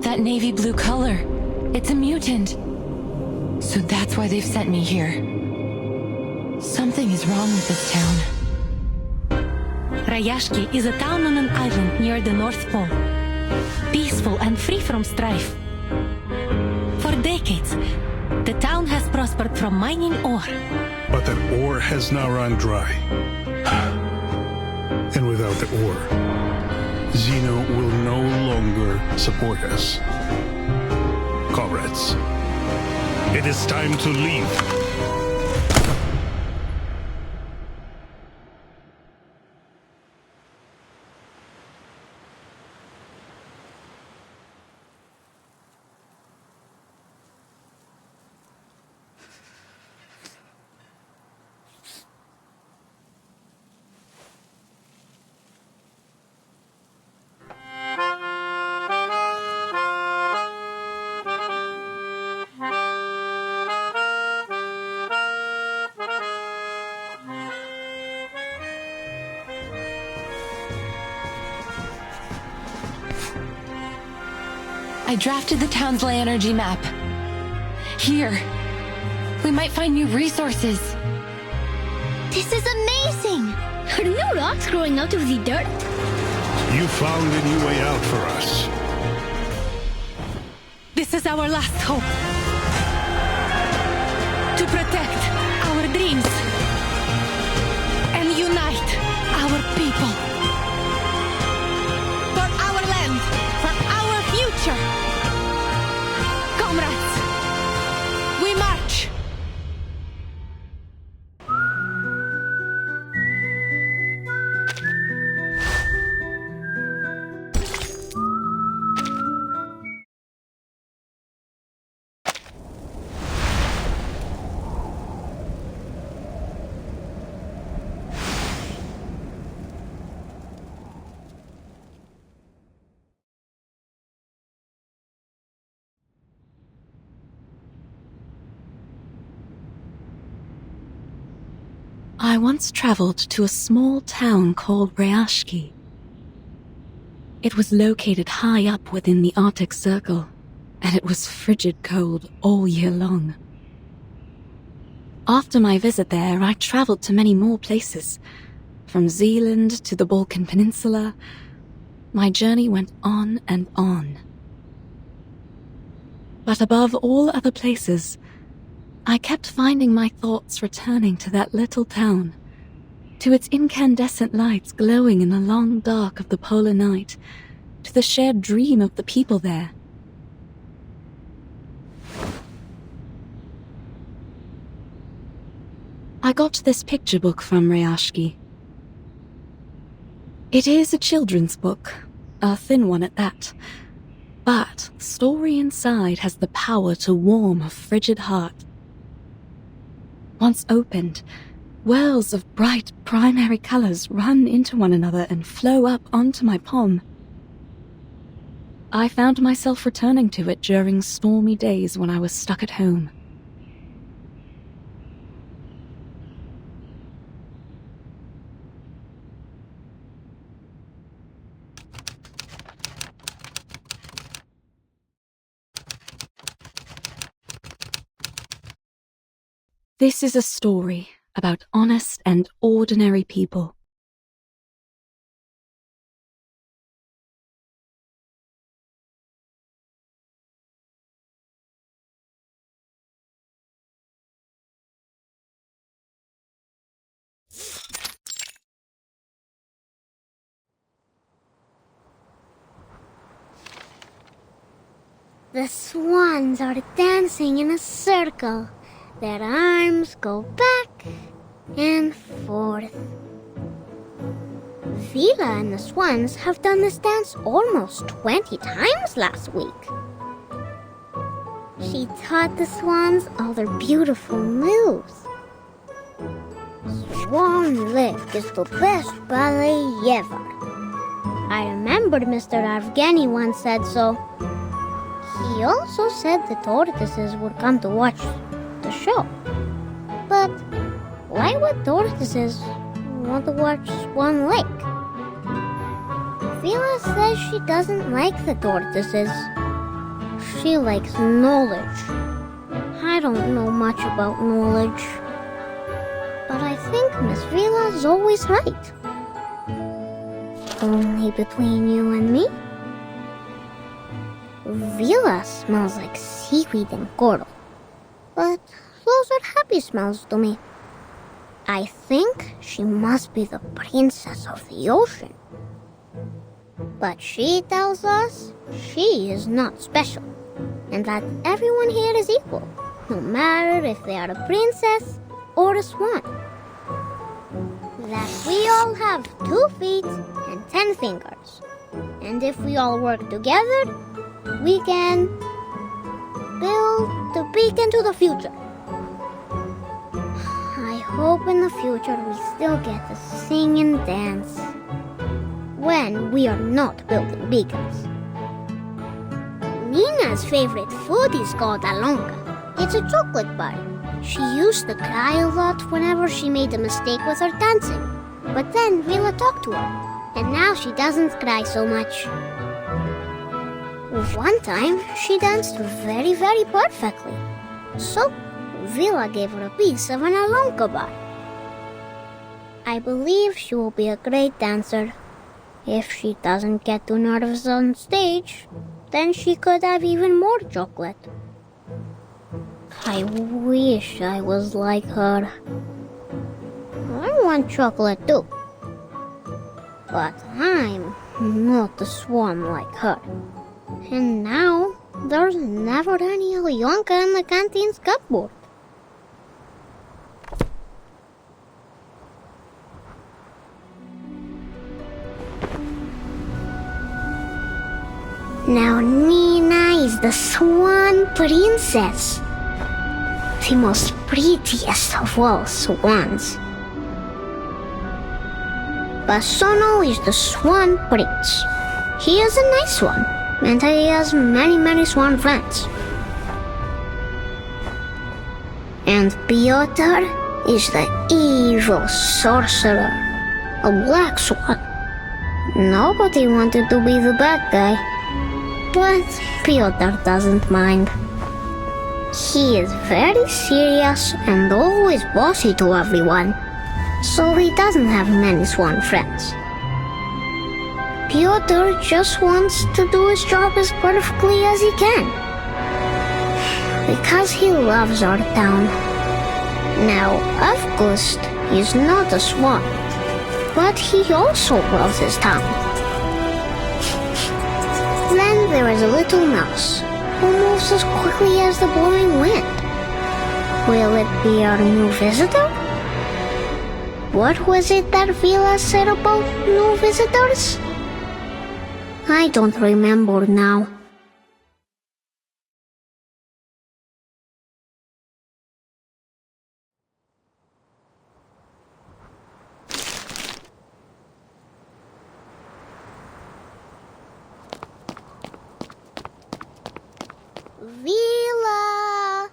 That navy blue color. It's a mutant. So that's why they've sent me here. Something is wrong with this town. Rayashki is a town on an island near the North Pole. Peaceful and free from strife. For decades, the town has prospered from mining ore. But that ore has now run dry. And without the ore, Zeno will no longer support us. Comrades, it is time to leave. I drafted the town's ley energy map. Here. We might find new resources. This is amazing! Are new rocks growing out of the dirt? You found a new way out for us. This is our last hope. To protect our dreams and unite our people. For our land, for our future. Comrades, we march! I once traveled to a small town called Rayashki. It was located high up within the Arctic Circle, and it was frigid cold all year long. After my visit there, I traveled to many more places. From Zealand to the Balkan Peninsula, my journey went on and on. But above all other places, I kept finding my thoughts returning to that little town, to its incandescent lights glowing in the long dark of the polar night, to the shared dream of the people there. I got this picture book from Rayashki. It is a children's book, a thin one at that, but the story inside has the power to warm a frigid heart. Once opened, wells of bright primary colors run into one another and flow up onto my palm. I found myself returning to it during stormy days when I was stuck at home. This is a story about honest and ordinary people. The swans are dancing in a circle. Their arms go back and forth. Vila and the swans have done this dance almost 20 times last week. She taught the swans all their beautiful moves. Swan Lift is the best ballet ever. I remembered Mr. Avgeni once said so. He also said the tortoises would come to watch the show. But why Why would tortoises want to watch Swan Lake? Vila says she doesn't like the tortoises. She likes knowledge. I don't know much about knowledge. But I think Miss Vila is always right. Only between you and me, Vila smells like seaweed and coral. But those are happy smells to me. I think she must be the princess of the ocean. But she tells us she is not special, and that everyone here is equal, no matter if they are a princess or a swan. That we all have 2 feet and 10 fingers, and if we all work together, we can build the beacon to the future. I hope in the future we still get to sing and dance when we are not building beacons. Nina's favorite food is called alonga. It's a chocolate bar. She used to cry a lot whenever she made a mistake with her dancing. But then Vila talked to her, and now she doesn't cry so much. One time, she danced very, very perfectly. So, Vila gave her a piece of an alonga bar. I believe she will be a great dancer. If she doesn't get too nervous on stage, then she could have even more chocolate. I wish I was like her. I want chocolate too. But I'm not a swan like her. And now, there's never any Alyonka in the canteen's cupboard. Now Nina is the swan princess. The most prettiest of all swans. Basono is the swan prince. He is a nice one, and he has many, many swan friends. And Piotr is the evil sorcerer, a black swan. Nobody wanted to be the bad guy, but Piotr doesn't mind. He is very serious and always bossy to everyone, so he doesn't have many swan friends. Piotr just wants to do his job as perfectly as he can, because he loves our town. Now, August is not a swan, but he also loves his town. Then there is a little mouse who moves as quickly as the blowing wind. Will it be our new visitor? What was it that Vila said about new visitors? I don't remember now. Vila!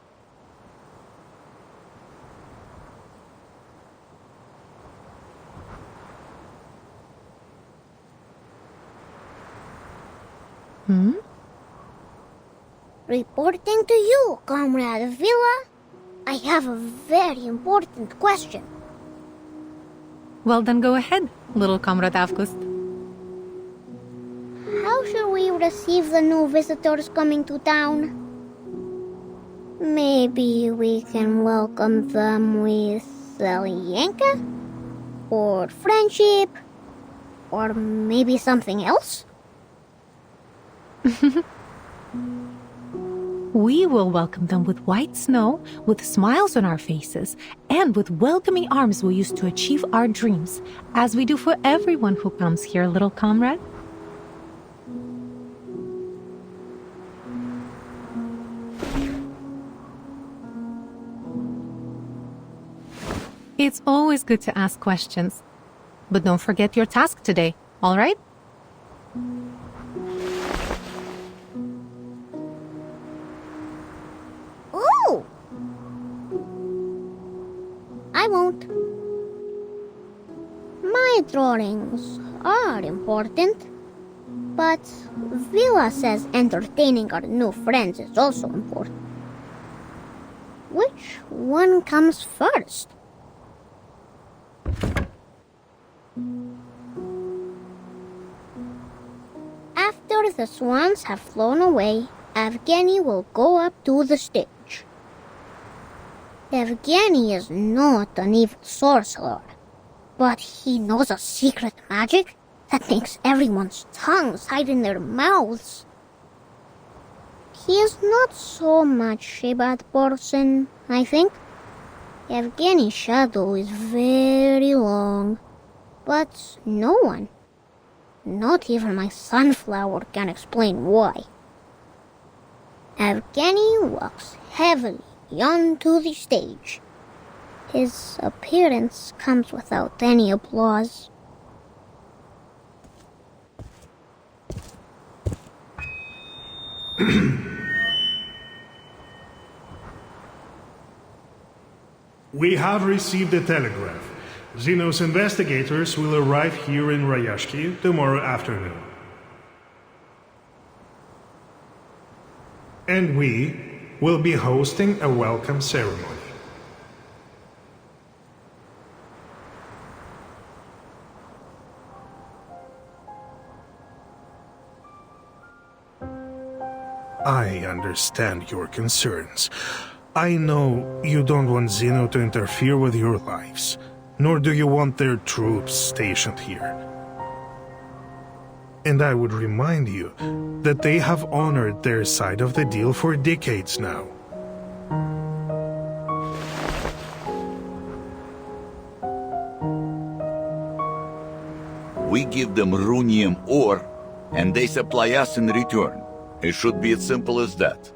Reporting to you, Comrade Vila. I have a very important question. Well, then go ahead, little Comrade Avgust. How should we receive the new visitors coming to town? Maybe we can welcome them with Alienka? Or friendship? Or maybe something else? We will welcome them with white snow, with smiles on our faces, and with welcoming arms we use to achieve our dreams, as we do for everyone who comes here, little comrade. It's always good to ask questions. But don't forget your task today, all right? Oh! I won't. My drawings are important, but Villa says entertaining our new friends is also important. Which one comes first? After the swans have flown away, Evgeny will go up to the stage. Evgeny is not an evil sorcerer, but he knows a secret magic that makes everyone's tongues hide in their mouths. He is not so much a bad person, I think. Evgeny's shadow is very long, but no one, not even my sunflower, can explain why. Evgeny walks heavily onto the stage. His appearance comes without any applause. We have received a telegraph. Xenos investigators will arrive here in Rayashki tomorrow afternoon. And we will be hosting a welcome ceremony. I understand your concerns. I know you don't want Xeno to interfere with your lives, nor do you want their troops stationed here. And I would remind you that they have honored their side of the deal for decades now. We give them runium ore, and they supply us in return. It should be as simple as that.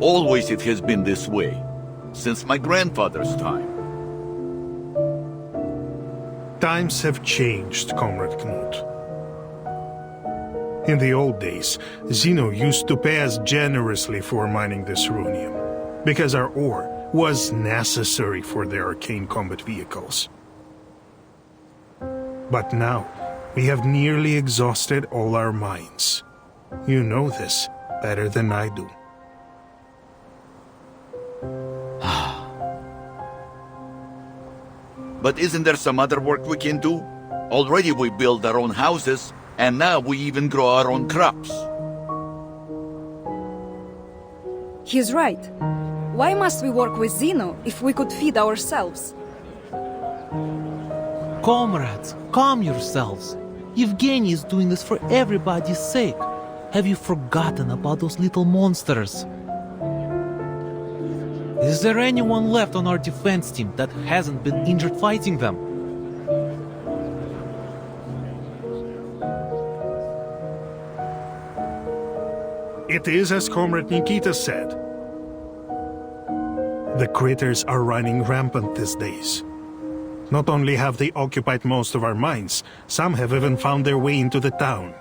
Always it has been this way, since my grandfather's time. Times have changed, Comrade Knut. In the old days, Xeno used to pay us generously for mining this runium, because our ore was necessary for their arcane combat vehicles. But now, we have nearly exhausted all our mines. You know this better than I do. But isn't there some other work we can do? Already we build our own houses, and now we even grow our own crops. He's right. Why must we work with Xeno if we could feed ourselves? Comrades, calm yourselves. Evgeny is doing this for everybody's sake. Have you forgotten about those little monsters? Is there anyone left on our defense team that hasn't been injured fighting them? It is as Comrade Nikita said. The critters are running rampant these days. Not only have they occupied most of our mines, some have even found their way into the town.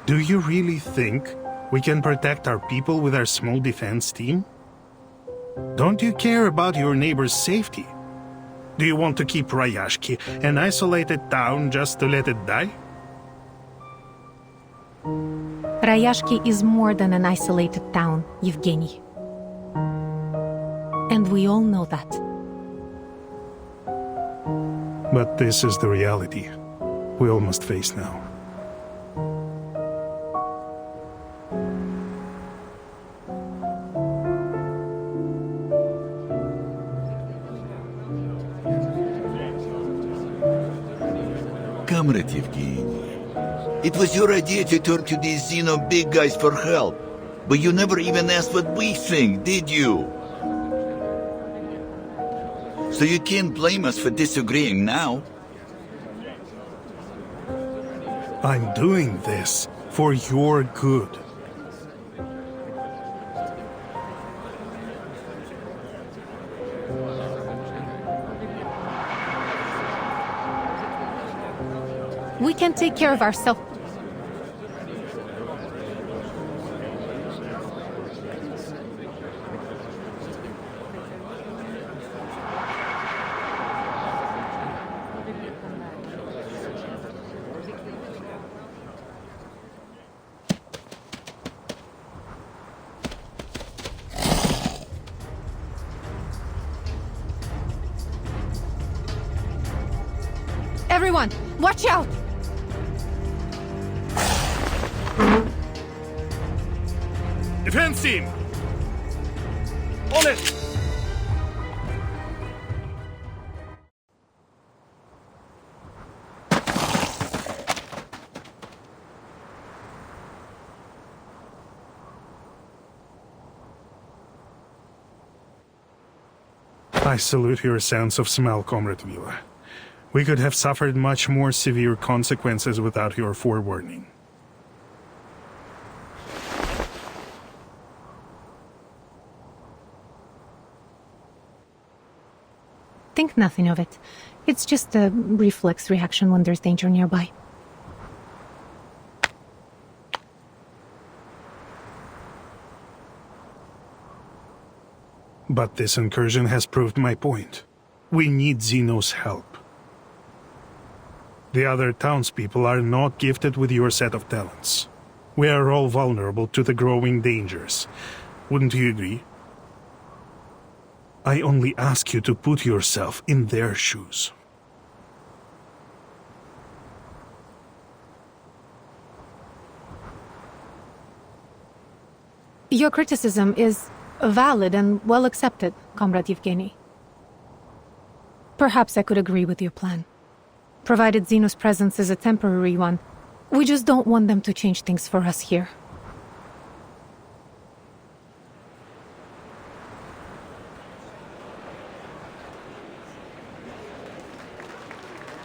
Do you really think we can protect our people with our small defense team? Don't you care about your neighbor's safety? Do you want to keep Rayashki an isolated town just to let it die? Rayashki is more than an isolated town, Evgeny. And we all know that. But this is the reality we all must face now. Comrade Evgeny, it was your idea to turn to these Xeno big guys for help, but you never even asked what we think, did you? So you can't blame us for disagreeing now. I'm doing this for your good. We can take care of ourselves. Everyone, watch out! Defense team! On it! I salute your sense of smell, Comrade Vila. We could have suffered much more severe consequences without your forewarning. Think nothing of it. It's just a reflex reaction when there's danger nearby. But this incursion has proved my point. We need Zeno's help. The other townspeople are not gifted with your set of talents. We are all vulnerable to the growing dangers. Wouldn't you agree? I only ask you to put yourself in their shoes. Your criticism is valid and well accepted, Comrade Yevgeny. Perhaps I could agree with your plan. Provided Zeno's presence is a temporary one, we just don't want them to change things for us here.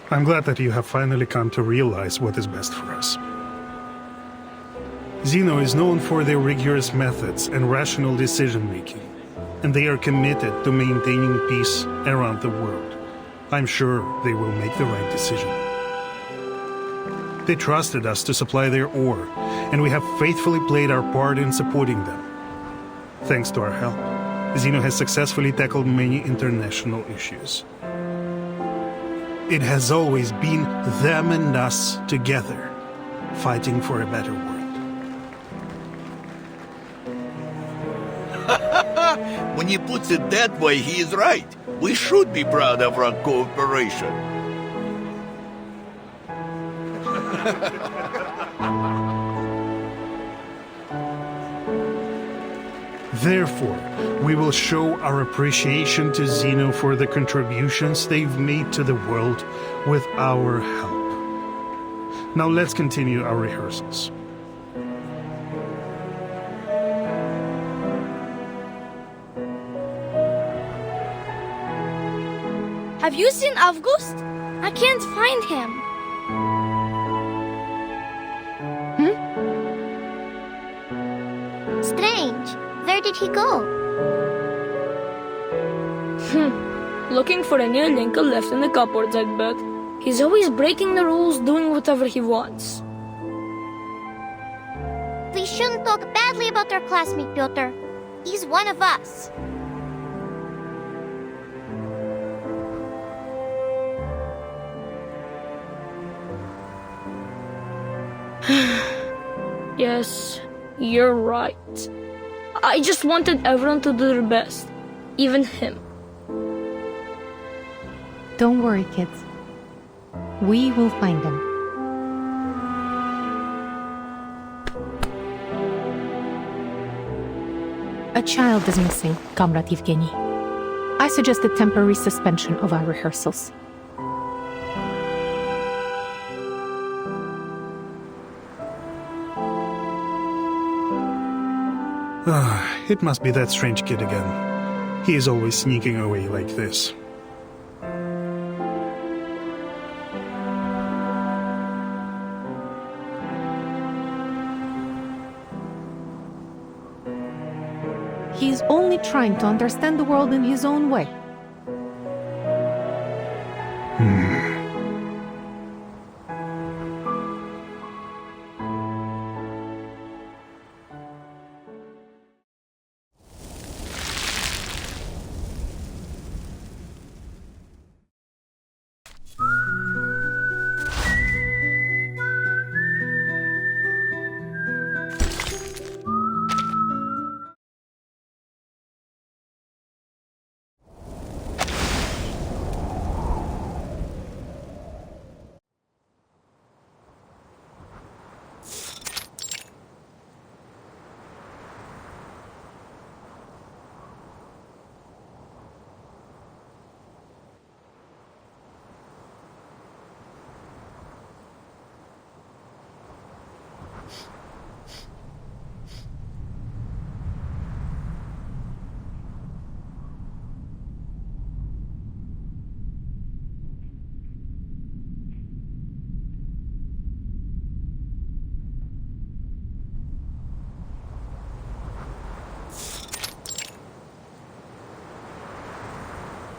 I'm glad that you have finally come to realize what is best for us. Zeno is known for their rigorous methods and rational decision-making, and they are committed to maintaining peace around the world. I'm sure they will make the right decision. They trusted us to supply their ore, and we have faithfully played our part in supporting them. Thanks to our help, Zeno has successfully tackled many international issues. It has always been them and us together, fighting for a better world. When he puts it that way, he is right. We should be proud of our cooperation. Therefore, we will show our appreciation to Zeno for the contributions they've made to the world with our help. Now let's continue our rehearsals. Have you seen August? I can't find him. Strange. Where did he go? Looking for a new Lincoln left in the cupboards, I'd bet. He's always breaking the rules, doing whatever he wants. We shouldn't talk badly about our classmate, Piotr. He's one of us. Yes, you're right. I just wanted everyone to do their best, even him. Don't worry, kids. We will find them. A child is missing, Comrade Yevgeny. I suggest a temporary suspension of our rehearsals. It must be that strange kid again. He is always sneaking away like this. He's only trying to understand the world in his own way.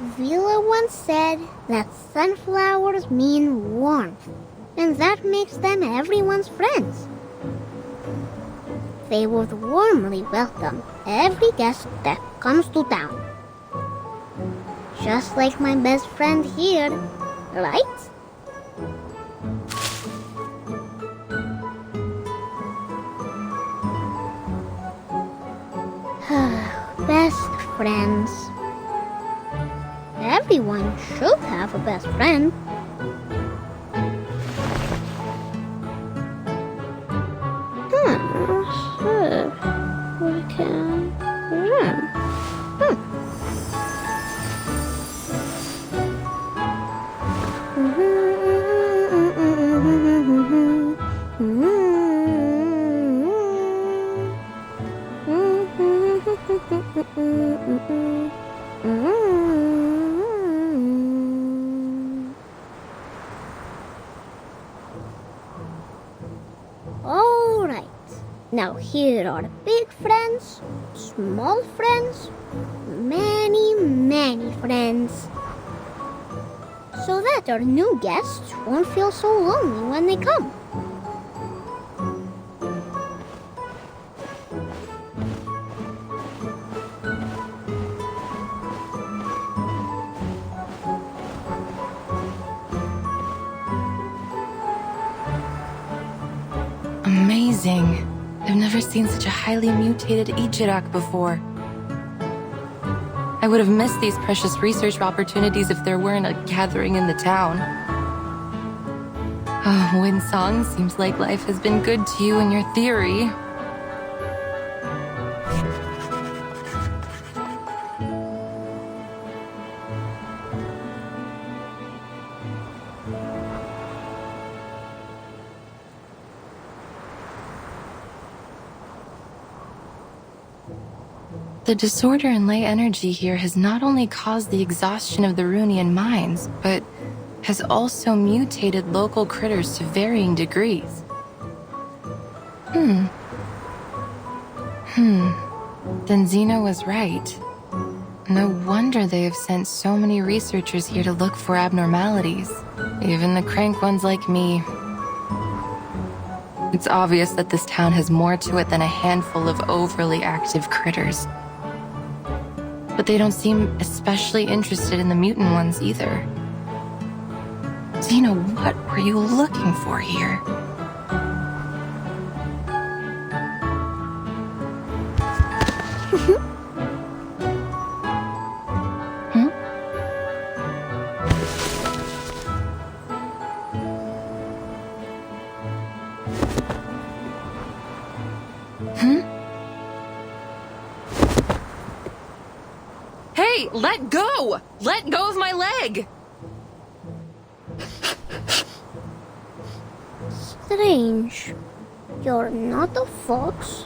Vila once said that sunflowers mean warmth, and that makes them everyone's friends. They would warmly welcome every guest that comes to town. Just like my best friend here, right? Best friends. Everyone should have a best friend. Alright, now here are big friends, small friends, many, many friends. So that our new guests won't feel so lonely when they come. Amazing. I've never seen such a highly mutated Ichirak before. I would have missed these precious research opportunities if there weren't a gathering in the town. Oh, Winsong, seems like life has been good to you in your theory. The disorder in ley energy here has not only caused the exhaustion of the Runian mines, but has also mutated local critters to varying degrees. Then Xena was right. No wonder they have sent so many researchers here to look for abnormalities. Even the crank ones like me. It's obvious that this town has more to it than a handful of overly active critters. But they don't seem especially interested in the mutant ones either. Xena, what were you looking for here? Hey, let go! Let go of my leg! Strange. You're not a fox,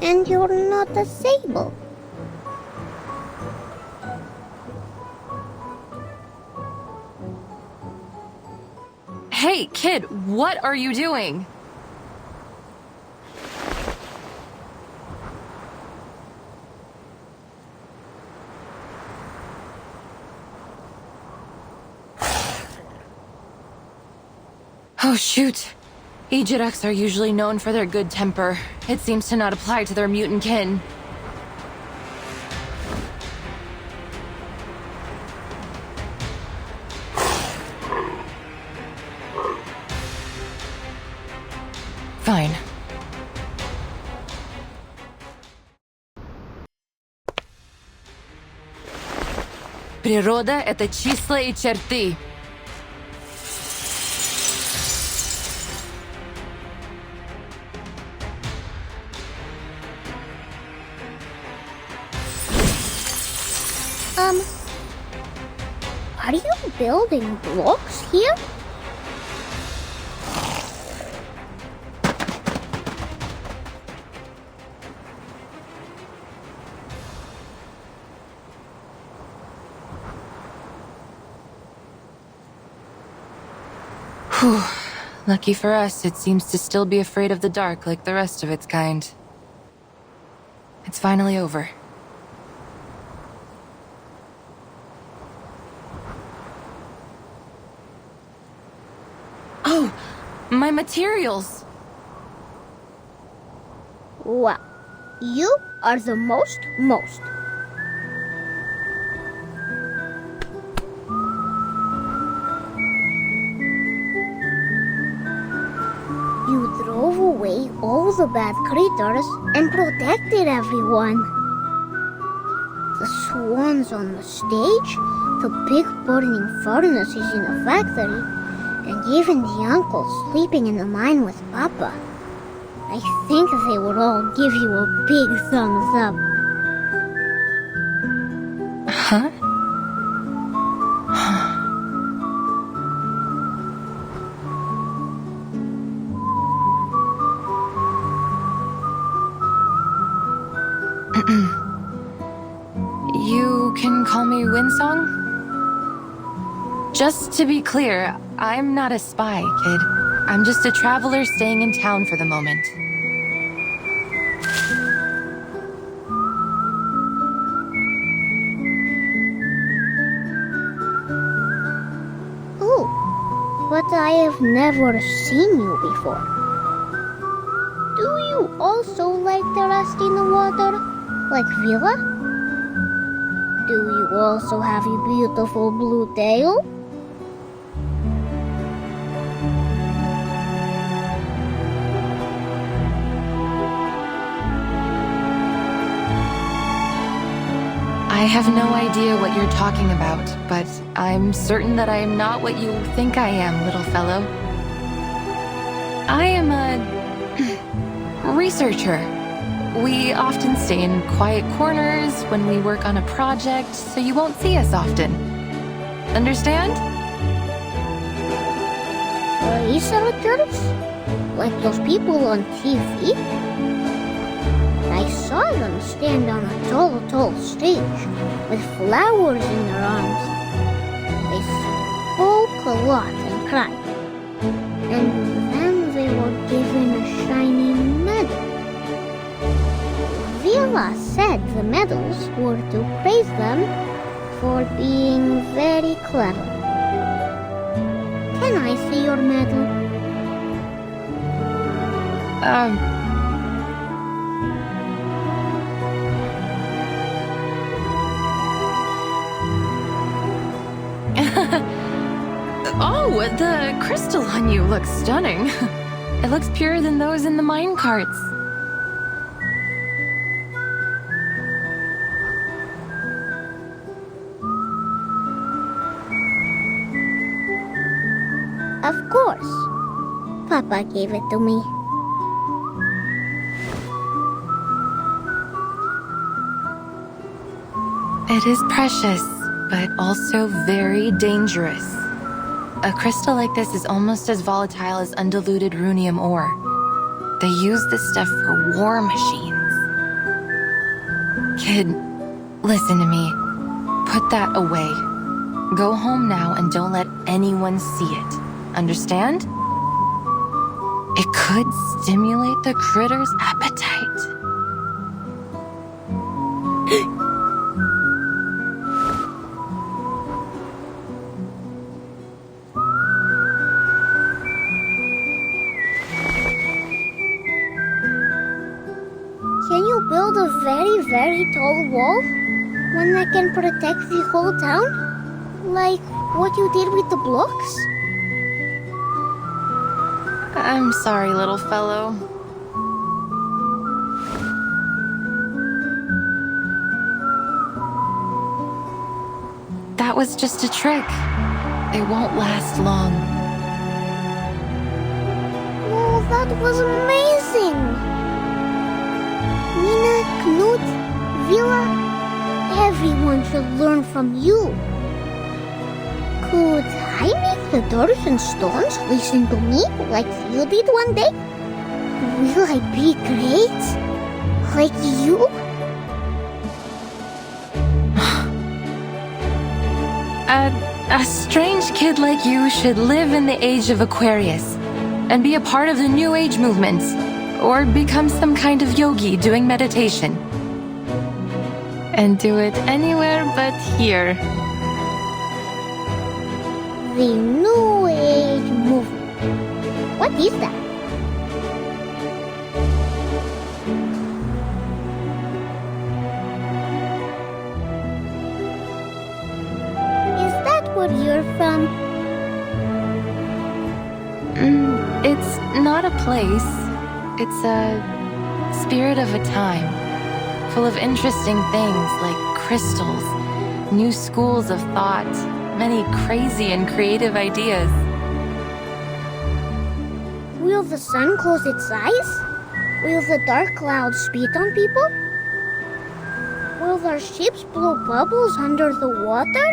and you're not a sable. Hey, kid, what are you doing? Oh, shoot. Ejiraks are usually known for their good temper. It seems to not apply to their mutant kin. Fine. Природа — это числа и черты. Are you building blocks here? Whew. Lucky for us, it seems to still be afraid of the dark like the rest of its kind. It's finally over. My materials. Well, you are the most. You drove away all the bad creatures and protected everyone. The swans on the stage, the big burning furnaces in the factory, and even the uncle sleeping in the mine with Papa. I think they would all give you a big thumbs up. Huh? You can call me Windsong? Just to be clear, I'm not a spy, kid. I'm just a traveler staying in town for the moment. Oh, but I have never seen you before. Do you also like to rest in the water, like Vila? Do you also have a beautiful blue tail? I have no idea what you're talking about, but I'm certain that I am not what you think I am, little fellow. I am a researcher. We often stay in quiet corners when we work on a project, so you won't see us often. Understand? Researchers? Like those people on TV? I saw them stand on a tall stage with flowers in their arms. They spoke a lot and cried. And then they were given a shiny medal. Vila said the medals were to praise them for being very clever. Can I see your medal? Oh, the crystal on you looks stunning. It looks purer than those in the mine carts. Of course. Papa gave it to me. It is precious, but also very dangerous. A crystal like this is almost as volatile as undiluted runium ore. They use this stuff for war machines. Kid, listen to me. Put that away. Go home now and don't let anyone see it. Understand? It could stimulate the critter's appetite. Can you build a very, very tall wall? One that can protect the whole town? Like what you did with the blocks? I'm sorry, little fellow. That was just a trick. It won't last long. Oh, that was amazing! Nina, Knut, Vila, everyone should learn from you. Could I make the doors and stones listen to me like you did one day? Will I be great? Like you? A strange kid like you should live in the age of Aquarius and be a part of the New Age movement, or become some kind of yogi doing meditation. And do it anywhere but here. The New Age movement. What is that? Is that where you're from? It's not a place. It's a spirit of a time, full of interesting things like crystals, new schools of thought, many crazy and creative ideas. Will the sun close its eyes? Will the dark clouds spit on people? Will their ships blow bubbles under the water?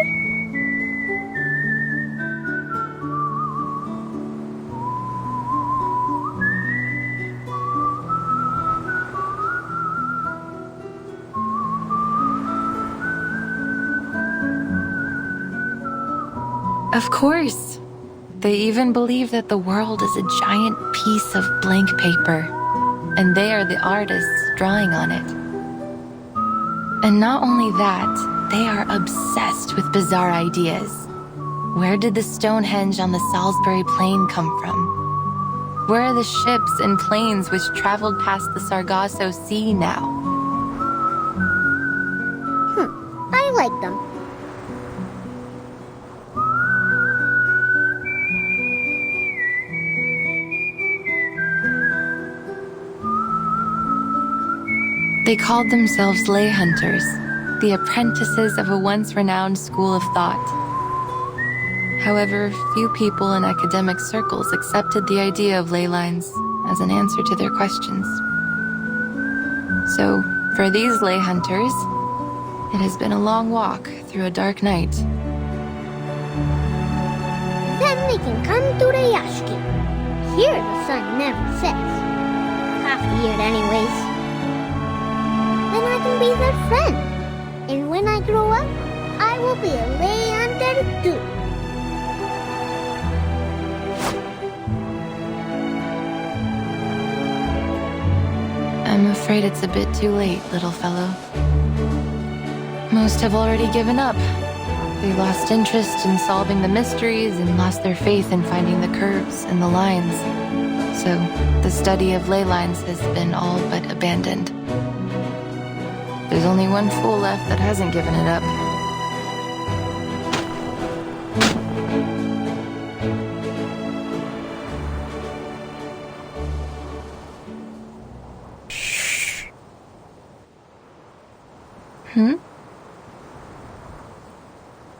Of course. They even believe that the world is a giant piece of blank paper, and they are the artists drawing on it. And not only that, they are obsessed with bizarre ideas. Where did the Stonehenge on the Salisbury Plain come from? Where are the ships and planes which traveled past the Sargasso Sea now? I like them. They called themselves lay hunters, the apprentices of a once renowned school of thought. However, few people in academic circles accepted the idea of ley lines as an answer to their questions. So, for these lay hunters, it has been a long walk through a dark night. Then they can come to Rayashki. Here the sun never sets. Half the year anyways. Then I can be their friend. And when I grow up, I will be a lay hunter too. I'm afraid it's a bit too late, little fellow. Most have already given up. They lost interest in solving the mysteries and lost their faith in finding the curves and the lines. So, the study of ley lines has been all but abandoned. There's only one fool left that hasn't given it up.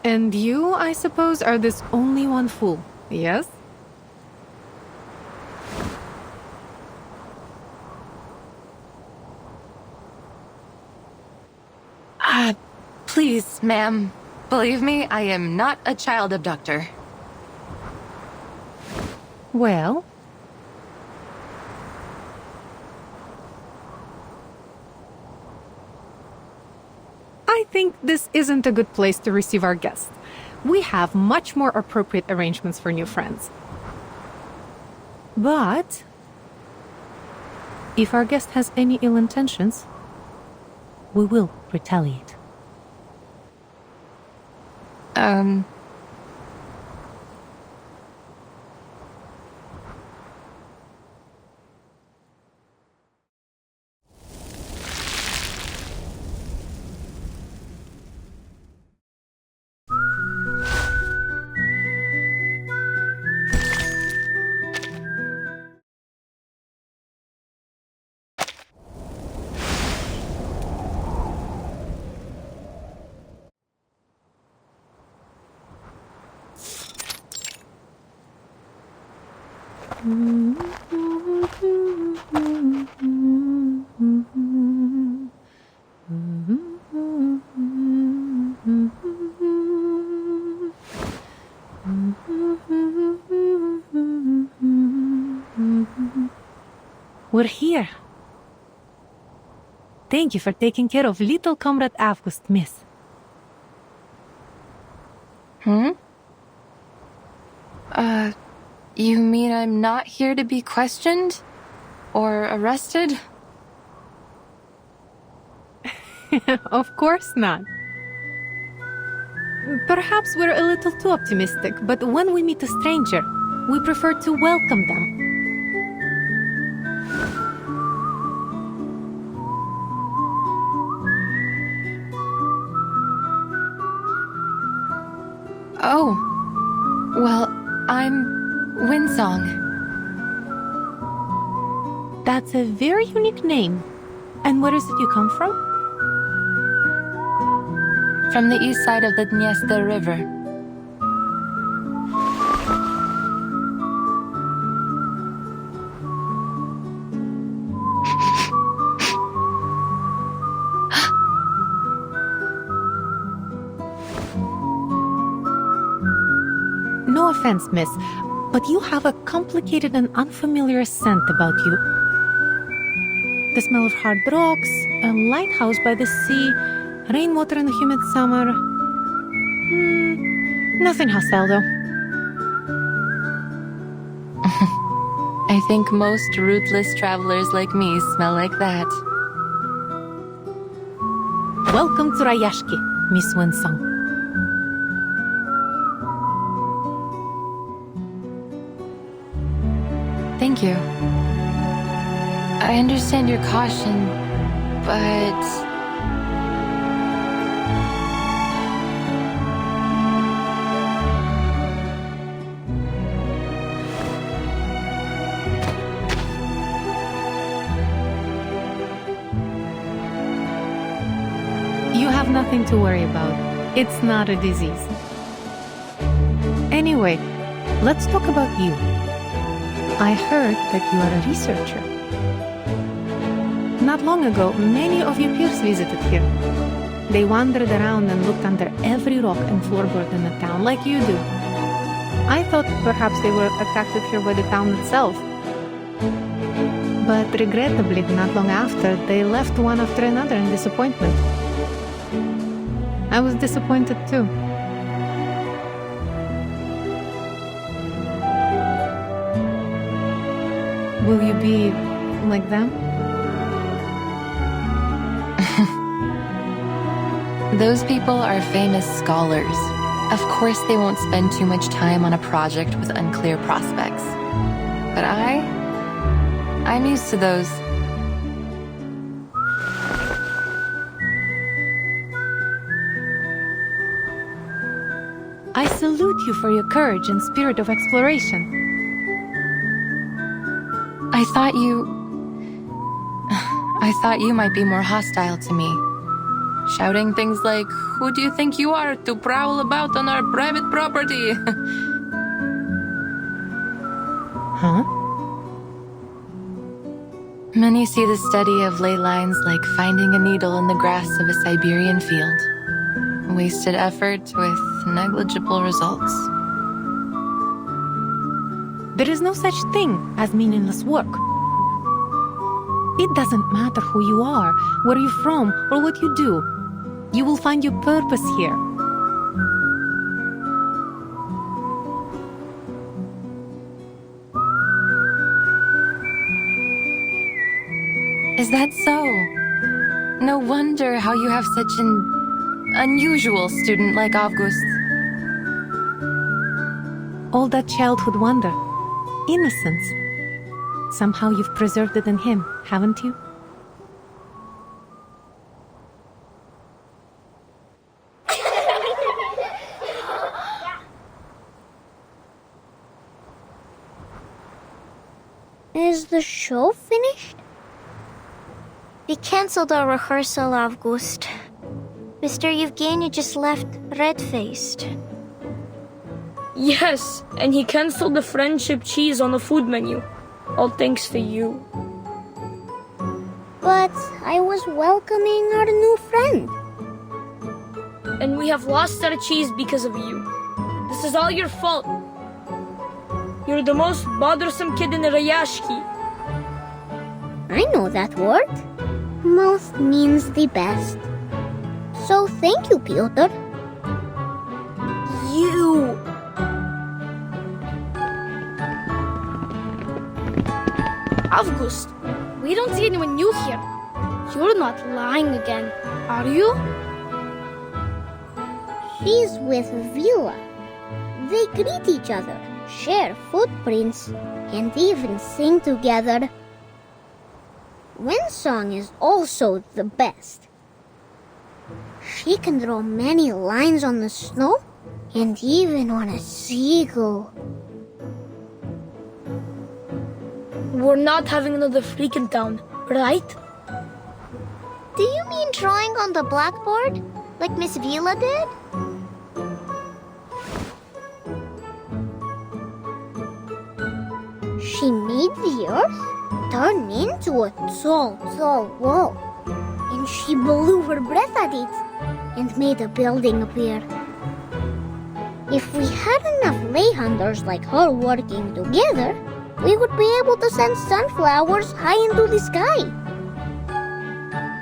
And you, I suppose, are this only one fool, yes? Please, ma'am. Believe me, I am not a child abductor. Well, I think this isn't a good place to receive our guests. We have much more appropriate arrangements for new friends. But if our guest has any ill intentions, we will retaliate. We're here. Thank you for taking care of little comrade August, miss. You mean I'm not here to be questioned? Or arrested? Of course not. Perhaps we're a little too optimistic, but when we meet a stranger, we prefer to welcome them Oh. Well, I'm Windsong. That's a very unique name. And where is it you come from? From the east side of the Dniester River. No offense, miss, but you have a complicated and unfamiliar scent about you. The smell of hard rocks, a lighthouse by the sea, rainwater in a humid summer. Nothing hostile, though. I think most rootless travelers like me smell like that. Welcome to Rayashki, Miss Winsong. Thank you. I understand your caution, but... You have nothing to worry about. It's not a disease. Anyway, let's talk about you. I heard that you are a researcher. Not long ago, many of your peers visited here. They wandered around and looked under every rock and floorboard in the town, like you do. I thought perhaps they were attracted here by the town itself. But regrettably, not long after, they left one after another in disappointment. I was disappointed too. Will you be like them? Those people are famous scholars. Of course they won't spend too much time on a project with unclear prospects. But I'm used to those. I salute you for your courage and spirit of exploration. I thought you might be more hostile to me. Shouting things like, "Who do you think you are to prowl about on our private property?" Huh? Many see the study of ley lines like finding a needle in the grass of a Siberian field. Wasted effort with negligible results. There is no such thing as meaningless work. It doesn't matter who you are, where you're from, or what you do. You will find your purpose here. Is that so? No wonder how you have such an unusual student like August. All that childhood wonder, innocence. Somehow you've preserved it in him, haven't you? Is the show finished? We cancelled our rehearsal, August. Mr. Yevgeny just left red-faced. Yes, and he cancelled the friendship cheese on the food menu. All thanks to you. But I was welcoming our new friend. And we have lost our cheese because of you. This is all your fault. You're the most bothersome kid in the Rayashki. I know that word. Most means the best. So thank you, Piotr. You! August, we don't see anyone new here. You're not lying again, are you? She's with Vila. They greet each other, share footprints, and even sing together. Winsong is also the best. She can draw many lines on the snow And even on a seagull. We're not having another freak in town, right? Do you mean drawing on the blackboard? Like Miss Vila did? She made the earth turn into a tall, tall wall. And she blew her breath at it and made a building appear. If we had enough lay hunters like her working together, we would be able to send sunflowers high into the sky.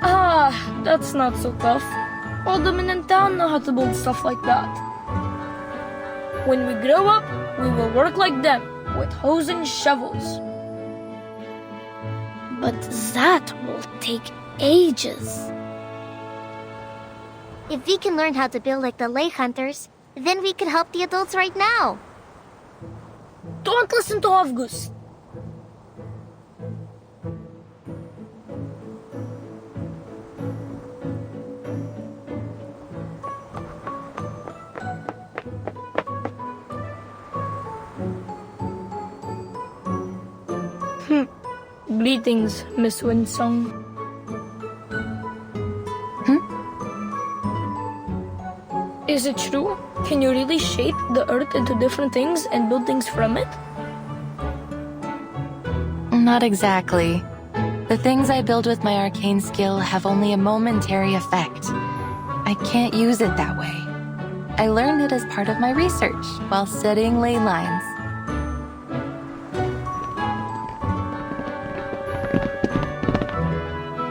Ah, that's not so tough. All the men in town know how to build stuff like that. When we grow up, we will work like them, with hoes and shovels. But that will take ages. If we can learn how to build like the lay hunters, then we could help the adults right now. Don't listen to August. Greetings, Miss Winsong. Is it true? Can you really shape the earth into different things and build things from it? Not exactly. The things I build with my arcane skill have only a momentary effect. I can't use it that way. I learned it as part of my research while studying ley lines.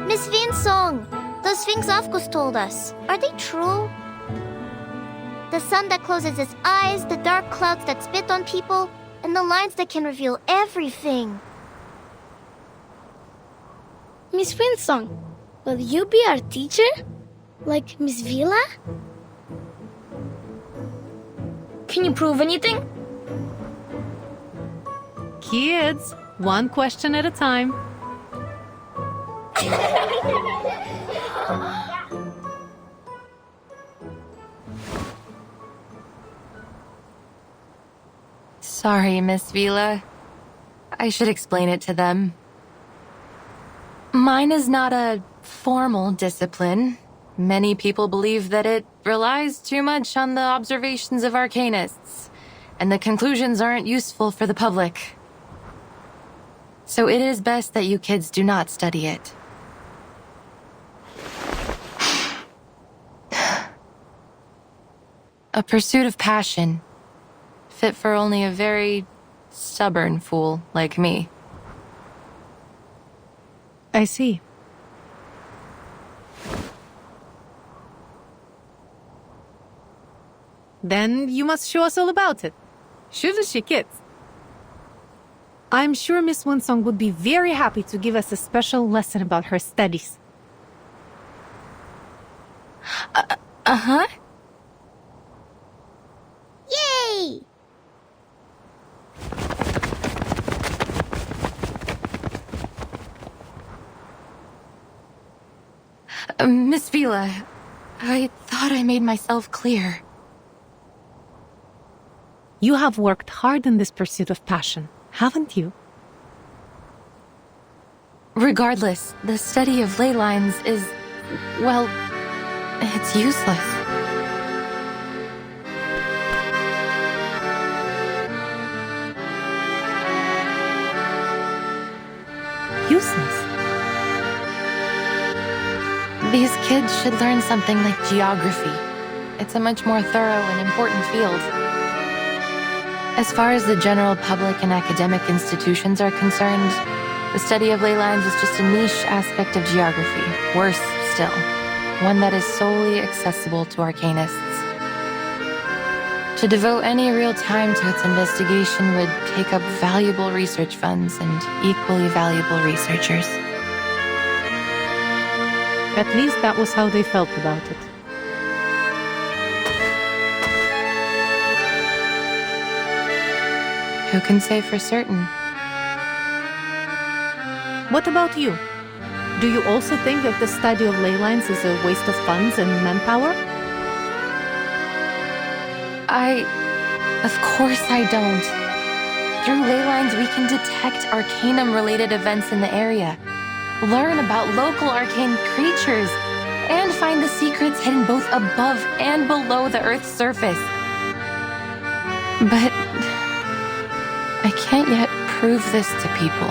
Miss Vinsong, those things Afkus told us, are they true? The sun that closes its eyes, the dark clouds that spit on people, and the lines that can reveal everything. Miss Winsong, will you be our teacher? Like Miss Vila? Can you prove anything? Kids, one question at a time. Sorry, Miss Vila. I should explain it to them. Mine is not a formal discipline. Many people believe that it relies too much on the observations of arcanists, and the conclusions aren't useful for the public. So it is best that you kids do not study it. A pursuit of passion, fit for only a very stubborn fool like me. I see. Then you must show us all about it. Shouldn't she, kids? I'm sure Miss Winsong would be very happy to give us a special lesson about her studies. Uh-huh. Yay! Miss Vila, I thought I made myself clear. You have worked hard in this pursuit of passion, haven't you? Regardless, the study of ley lines is, well, it's useless. Useless? These kids should learn something like geography. It's a much more thorough and important field. As far as the general public and academic institutions are concerned, the study of ley lines is just a niche aspect of geography. Worse still, one that is solely accessible to arcanists. To devote any real time to its investigation would take up valuable research funds and equally valuable researchers. At least that was how they felt about it. Who can say for certain? What about you? Do you also think that the study of ley lines is a waste of funds and manpower? Of course I don't. Through ley lines, we can detect Arcanum-related events in the area, learn about local arcane creatures, and find the secrets hidden both above and below the Earth's surface. But I can't yet prove this to people.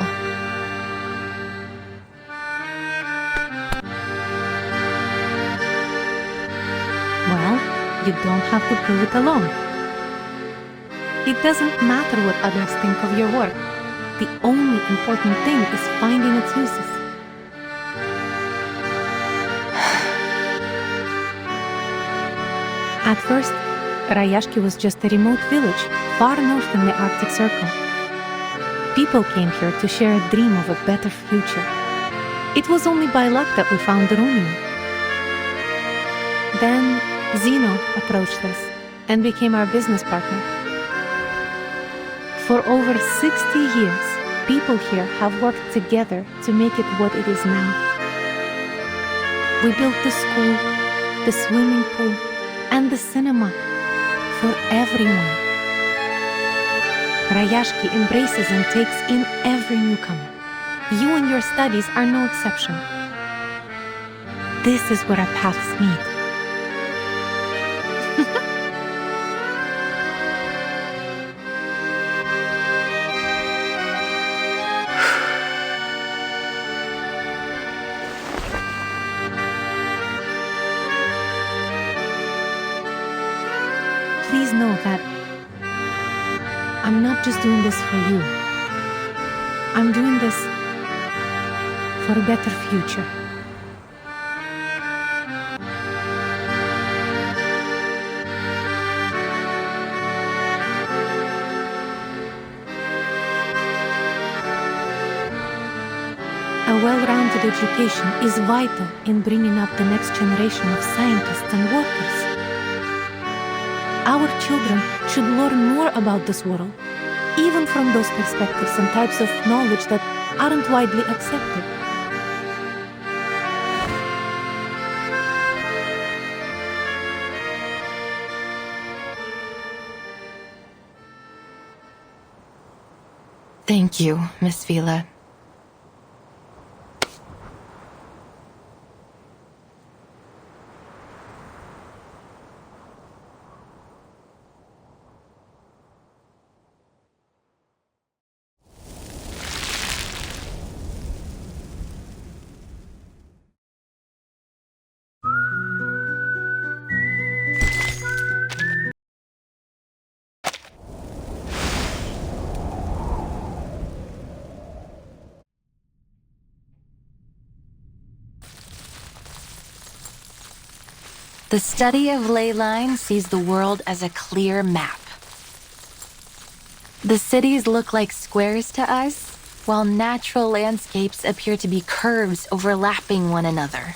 Well, you don't have to prove it alone. It doesn't matter what others think of your work. The only important thing is finding its uses. At first, Rayashki was just a remote village, far north in the Arctic Circle. People came here to share a dream of a better future. It was only by luck that we found the Runion. Then, Zeno approached us and became our business partner. For over 60 years, people here have worked together to make it what it is now. We built the school, the swimming pool, and the cinema for everyone. Rayashki embraces and takes in every newcomer. You and your studies are no exception. This is where our paths meet. Please know that I'm not just doing this for you. I'm doing this for a better future. A well-rounded education is vital in bringing up the next generation of scientists and workers. Our children should learn more about this world, even from those perspectives and types of knowledge that aren't widely accepted. Thank you, Miss Vila. The study of ley lines sees the world as a clear map. The cities look like squares to us, while natural landscapes appear to be curves overlapping one another.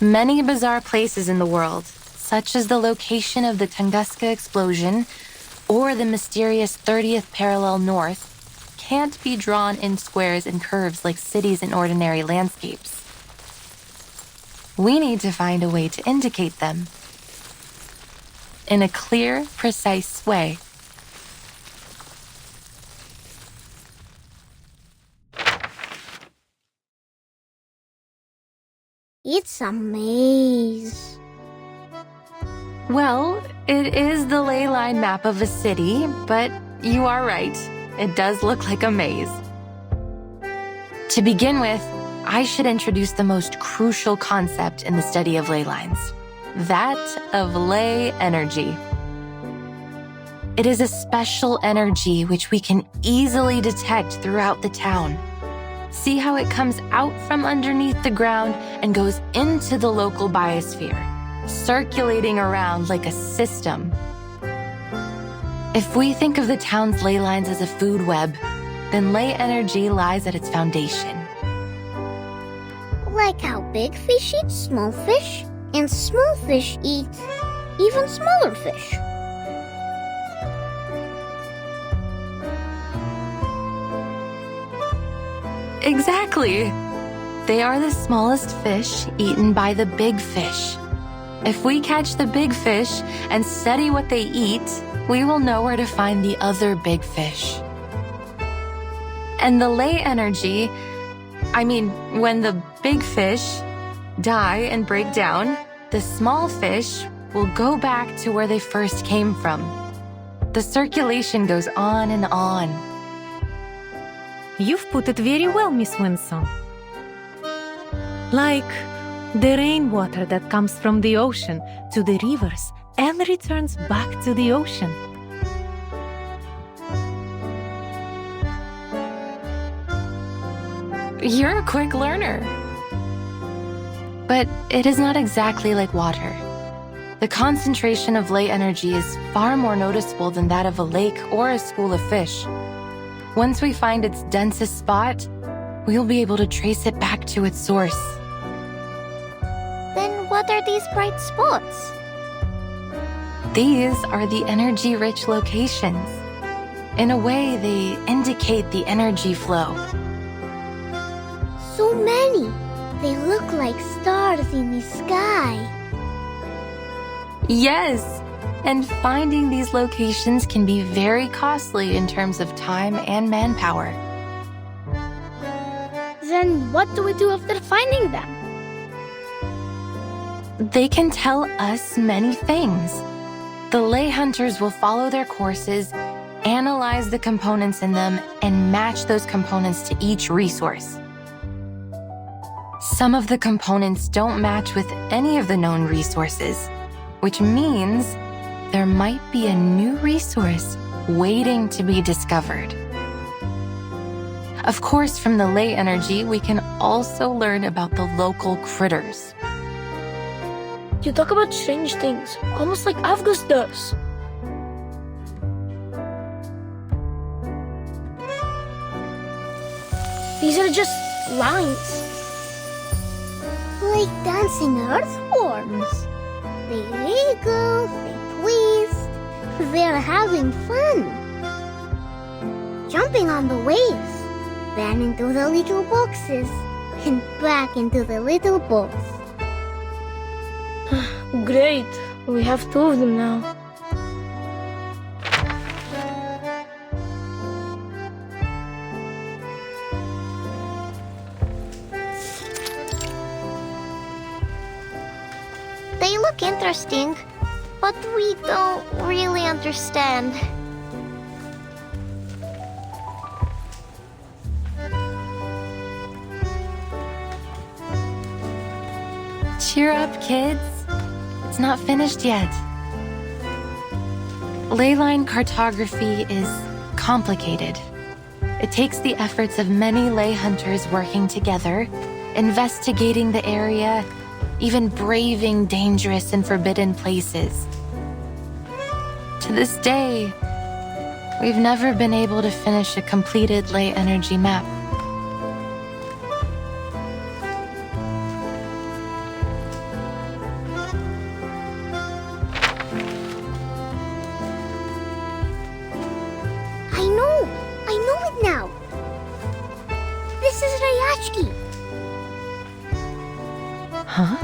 Many bizarre places in the world, such as the location of the Tunguska explosion or the mysterious 30th parallel north, can't be drawn in squares and curves like cities in ordinary landscapes. We need to find a way to indicate them in a clear, precise way. It's a maze. Well, it is the ley line map of a city, but you are right. It does look like a maze. To begin with, I should introduce the most crucial concept in the study of ley lines, that of ley energy. It is a special energy which we can easily detect throughout the town. See how it comes out from underneath the ground and goes into the local biosphere, circulating around like a system. If we think of the town's ley lines as a food web, then ley energy lies at its foundation. Like how big fish eat small fish, and small fish eat even smaller fish. Exactly. They are the smallest fish eaten by the big fish. If we catch the big fish and study what they eat, we will know where to find the other big fish. And the ley energy, when the big fish die and break down, the small fish will go back to where they first came from. The circulation goes on and on. You've put it very well, Miss Winsong. Like the rainwater that comes from the ocean to the rivers and returns back to the ocean. You're a quick learner. But it is not exactly like water. The concentration of ley energy is far more noticeable than that of a lake or a school of fish. Once we find its densest spot, we'll be able to trace it back to its source. Then what are these bright spots? These are the energy-rich locations. In a way, they indicate the energy flow. So many. They look like stars in the sky. Yes, and finding these locations can be very costly in terms of time and manpower. Then what do we do after finding them? They can tell us many things. The ley hunters will follow their courses, analyze the components in them, and match those components to each resource. Some of the components don't match with any of the known resources, which means there might be a new resource waiting to be discovered. Of course, from the ley energy, we can also learn about the local critters. You talk about strange things, almost like Avgus does. These are just lines. Like dancing earthworms. They wiggle, they twist. They're having fun. Jumping on the waves, then into the little boxes, and back into the little box. Great, we have 2 of them now. They look interesting, but we don't really understand. Cheer up, kids. It's not finished yet. Ley line cartography is complicated. It takes the efforts of many ley hunters working together, investigating the area, even braving dangerous and forbidden places. To this day, we've never been able to finish a completed ley energy map. I know it now. This is Rayashki. Huh?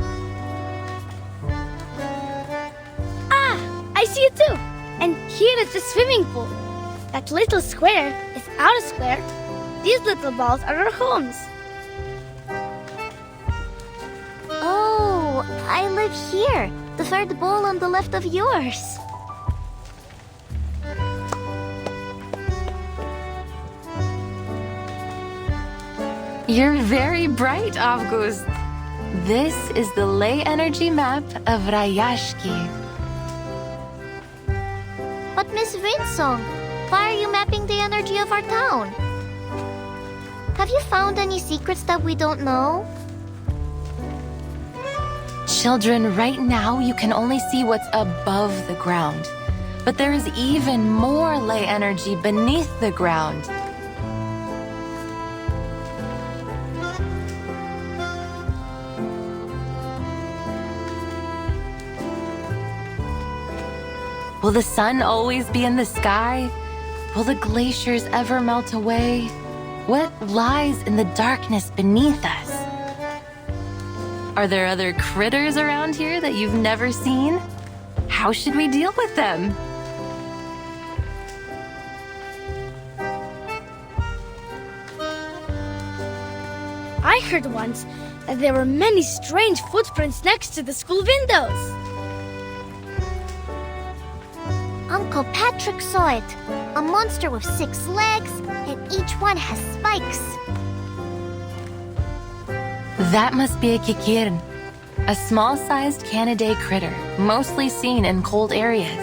I see it too. And here is the swimming pool. That little square is our square. These little balls are our homes. Oh, I live here. The third ball on the left of yours. You're very bright, Avgust. This is the ley energy map of Rayashki. But Miss Winsong, why are you mapping the energy of our town? Have you found any secrets that we don't know? Children, right now you can only see what's above the ground. But there is even more ley energy beneath the ground. Will the sun always be in the sky? Will the glaciers ever melt away? What lies in the darkness beneath us? Are there other critters around here that you've never seen? How should we deal with them? I heard once that there were many strange footprints next to the school windows. Uncle Patrick saw it. A monster with 6 legs, and each one has spikes. That must be a kikirn, a small-sized Canidae critter, mostly seen in cold areas.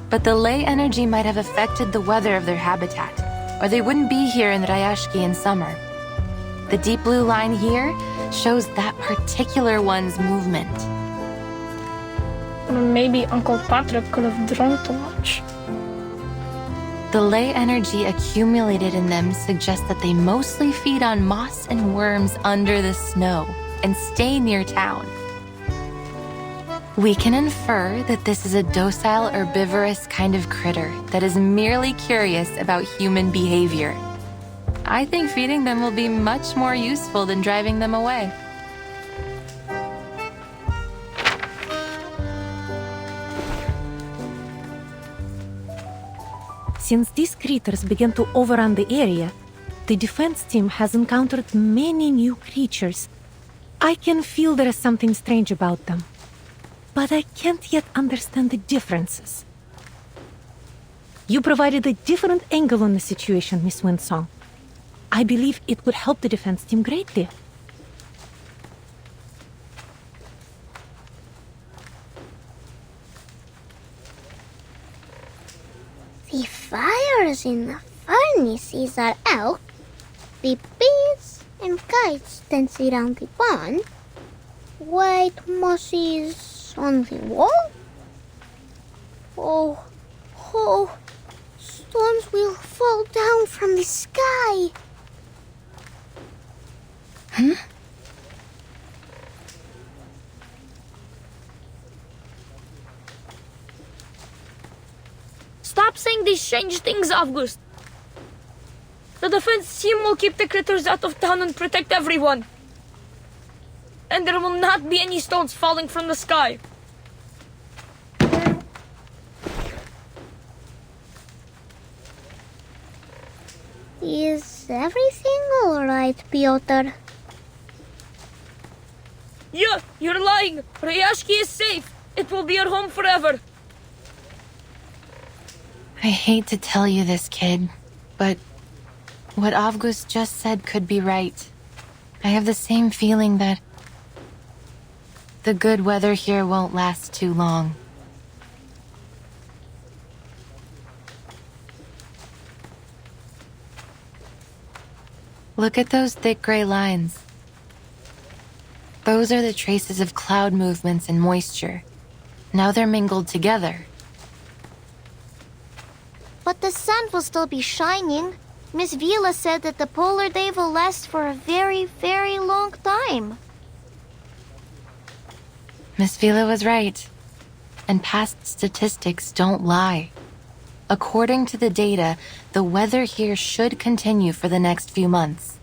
But the ley energy might have affected the weather of their habitat, or they wouldn't be here in Rayashki in summer. The deep blue line here shows that particular one's movement. Or maybe Uncle Patrick could have drunk too much. The ley energy accumulated in them suggests that they mostly feed on moss and worms under the snow and stay near town. We can infer that this is a docile herbivorous kind of critter that is merely curious about human behavior. I think feeding them will be much more useful than driving them away. Since these critters began to overrun the area, the defense team has encountered many new creatures. I can feel there is something strange about them, but I can't yet understand the differences. You provided a different angle on the situation, Miss Winsong. I believe it would help the defense team greatly. The fires in the furnaces are out. The bees and kites dance around the barn. White mosses on the wall. Oh, storms will fall down from the sky. Stop saying these strange things, August. The defense team will keep the critters out of town and protect everyone. And there will not be any stones falling from the sky. Is everything all right, Piotr? Yeah, you're lying. Rayashki is safe. It will be our home forever. I hate to tell you this, kid, but what Avgust just said could be right. I have the same feeling that the good weather here won't last too long. Look at those thick gray lines. Those are the traces of cloud movements and moisture. Now they're mingled together. But the sun will still be shining. Miss Vila said that the polar day will last for a very, very long time. Miss Vila was right. And past statistics don't lie. According to the data, the weather here should continue for the next few months.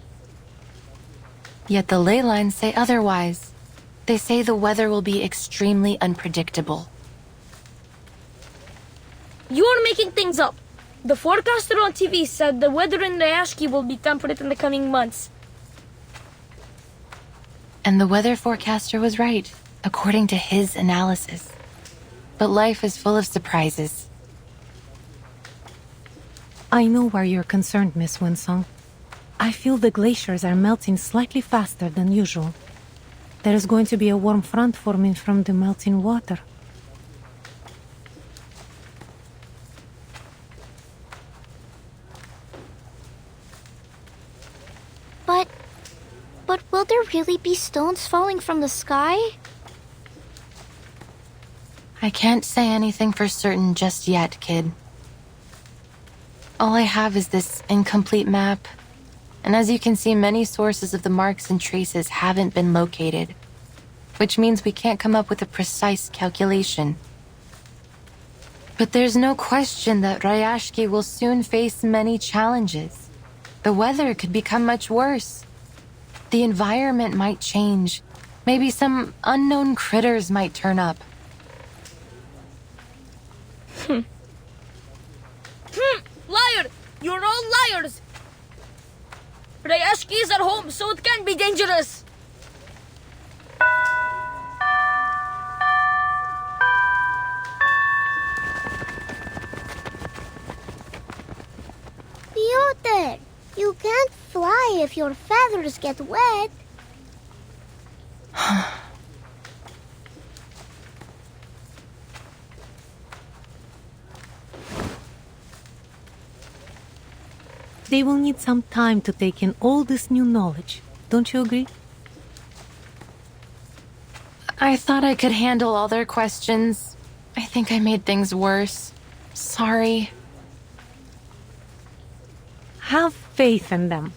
Yet the ley lines say otherwise. They say the weather will be extremely unpredictable. You are making things up. The forecaster on TV said the weather in Rayashki will be temperate in the coming months. And the weather forecaster was right, according to his analysis. But life is full of surprises. I know why you're concerned, Miss Winsong. I feel the glaciers are melting slightly faster than usual. There is going to be a warm front forming from the melting water. But will there really be stones falling from the sky? I can't say anything for certain just yet, kid. All I have is this incomplete map. And as you can see, many sources of the marks and traces haven't been located, which means we can't come up with a precise calculation. But there's no question that Rayashki will soon face many challenges. the weather could become much worse. The environment might change. Maybe some unknown critters might turn up. Liar! You're all liars! Rayashki is at home, so it can't be dangerous. Piotr, you can't fly if your feathers get wet. They will need some time to take in all this new knowledge. Don't you agree? I thought I could handle all their questions. I think I made things worse. Sorry. Have faith in them.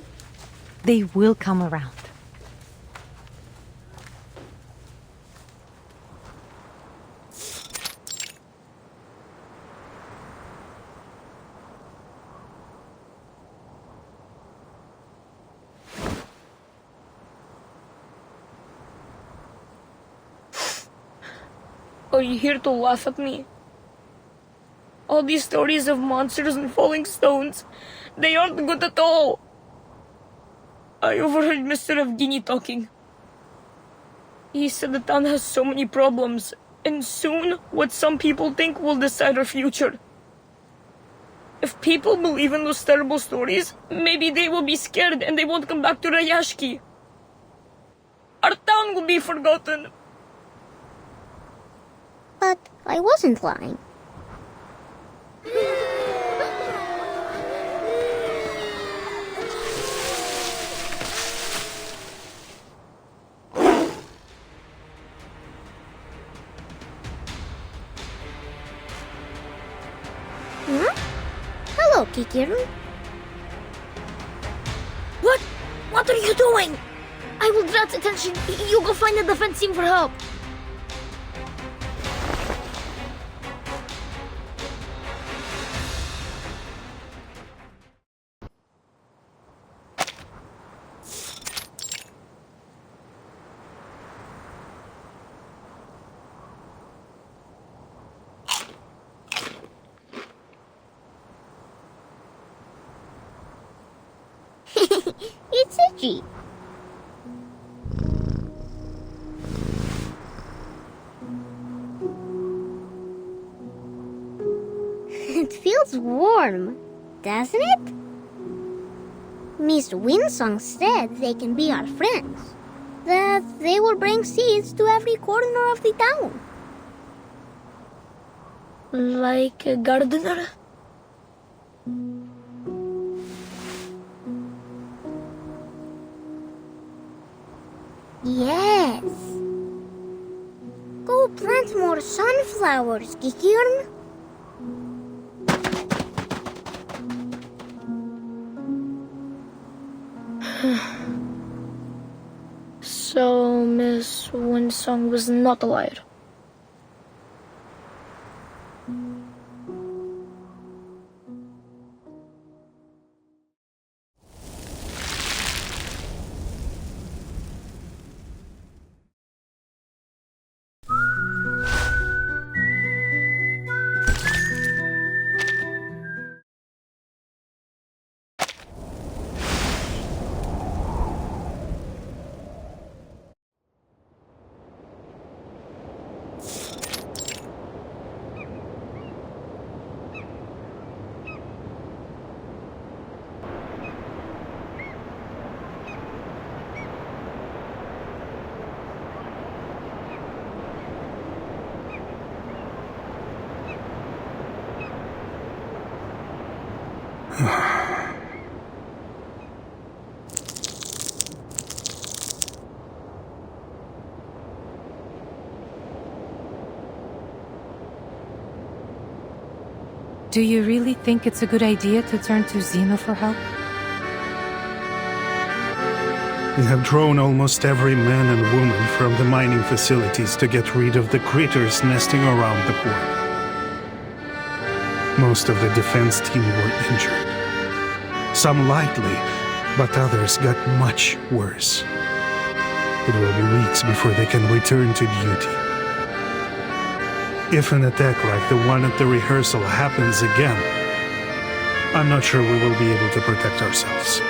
They will come around. Are you here to laugh at me? All these stories of monsters and falling stones, they aren't good at all. I overheard Mr. Evgeny talking. He said the town has so many problems, and soon what some people think will decide our future. If people believe in those terrible stories, maybe they will be scared and they won't come back to Rayashki. Our town will be forgotten. But I wasn't lying. Hello, Kikiru. What? What are you doing? I will draw attention. You go find the defense team for help. It's itchy. It feels warm, doesn't it? Miss Winsong said they can be our friends. That they will bring seeds to every corner of the town. Like a gardener? Yes. Go plant more sunflowers, Kikirn. So Miss Winsong was not a liar. Do you really think it's a good idea to turn to Zeno for help? We have drawn almost every man and woman from the mining facilities to get rid of the critters nesting around the port. Most of the defense team were injured. Some lightly, But others got much worse. It will be weeks before they can return to duty. If an attack like the one at the rehearsal happens again, I'm not sure we will be able to protect ourselves.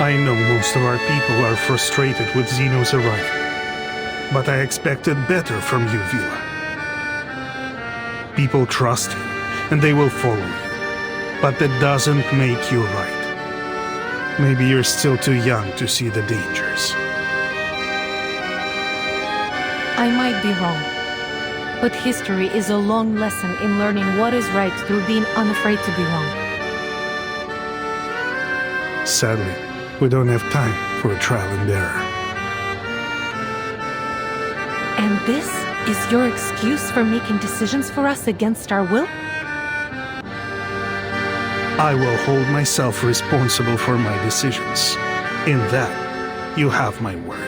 I know most of our people are frustrated with Zeno's arrival, but I expected better from you, Vila. People trust you, and they will follow you, but that doesn't make you right. Maybe you're still too young to see the dangers. I might be wrong, but history is a long lesson in learning what is right through being unafraid to be wrong. Sadly, we don't have time for a trial and error. And this is your excuse for making decisions for us against our will? I will hold myself responsible for my decisions. In that, you have my word.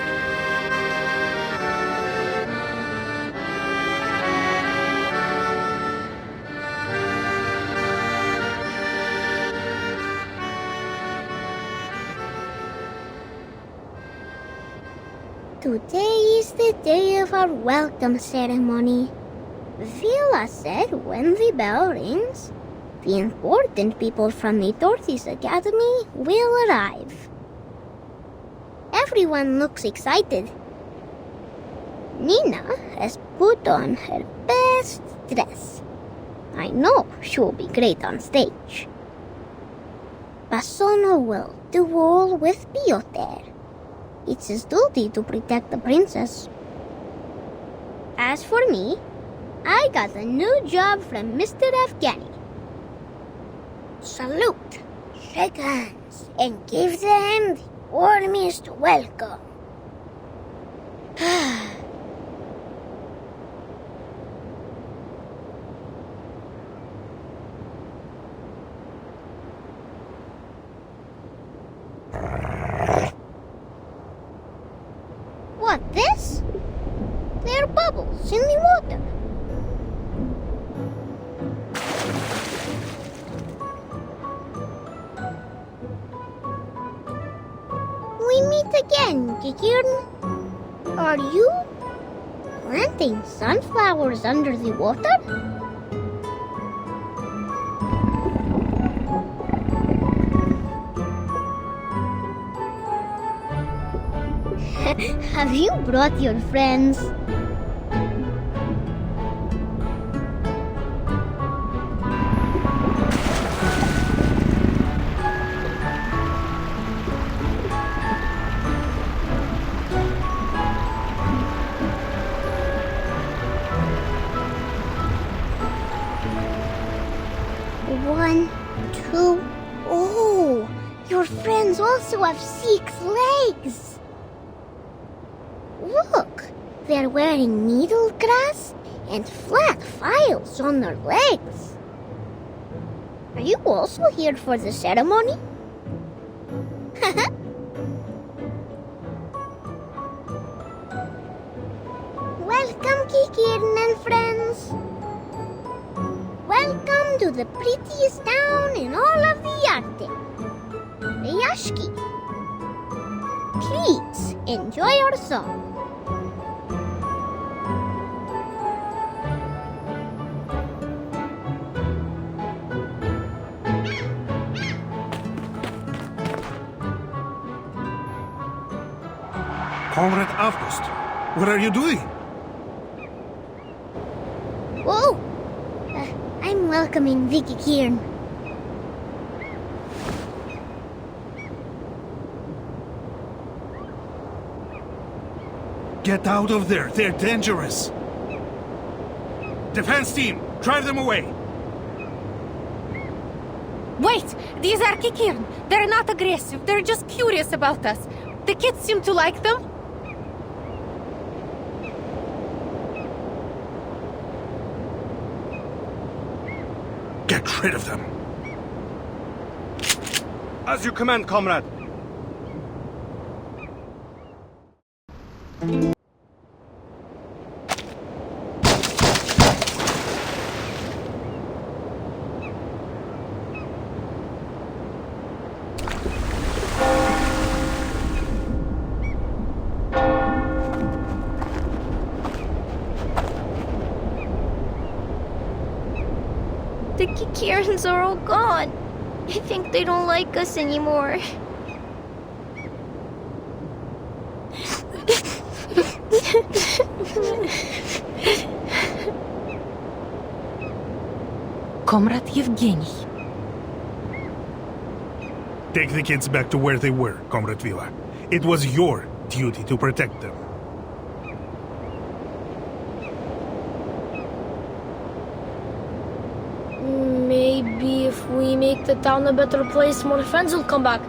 Today is the day of our welcome ceremony. Vila said when the bell rings, the important people from the Dorothy's Academy will arrive. Everyone looks excited. Nina has put on her best dress. I know she'll be great on stage. Basono will duel with Piotr. It's his duty to protect the princess. As for me, I got a new job from Mr. Afghani. Salute, shake hands, and give them the warmest welcome. What, this? There are bubbles in the water. We meet again, Kikirn. Are you planting sunflowers under the water? Have you brought your friends? One, two. Oh, your friends also have 6 legs. Look, they're wearing needle grass and flat files on their legs. Are you also here for the ceremony? Welcome, Kikirn and friends. Welcome to the prettiest town in all of the Arctic, Rayashki. Please enjoy our song. Comrade August, what are you doing? Whoa! I'm welcoming Vicky Kieran. Get out of there, they're dangerous. Defense team, drive them away. Wait! These are Kikirn. They're not aggressive. They're just curious about us. The kids seem to like them. Get rid of them. As you command, comrade. The Kikirans are all gone. I think they don't like us anymore. Comrade Yevgeny. Take the kids back to where they were, Comrade Vila. It was your duty to protect them. Maybe if we make the town a better place, more friends will come back.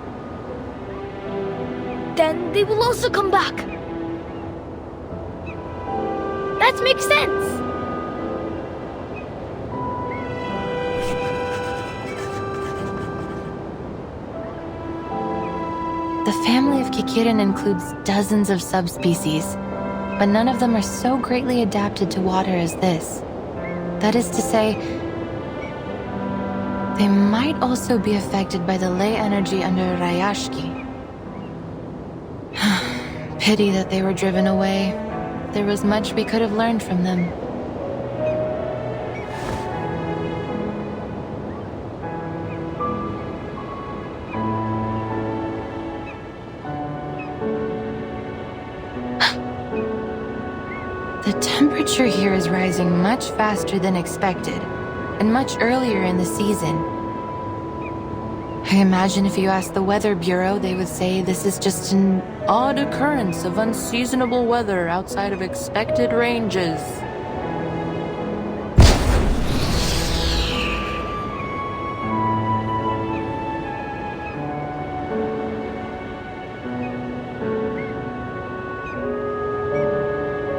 Then they will also come back. That makes sense. The family of Kikirin includes dozens of subspecies, but none of them are so greatly adapted to water as this. That is to say, they might also be affected by the ley energy under Rayashki. Pity that they were driven away. There was much we could have learned from them. The temperature here is rising much faster than expected, and much earlier in the season. I imagine if you asked the Weather Bureau, they would say this is just an odd occurrence of unseasonable weather outside of expected ranges.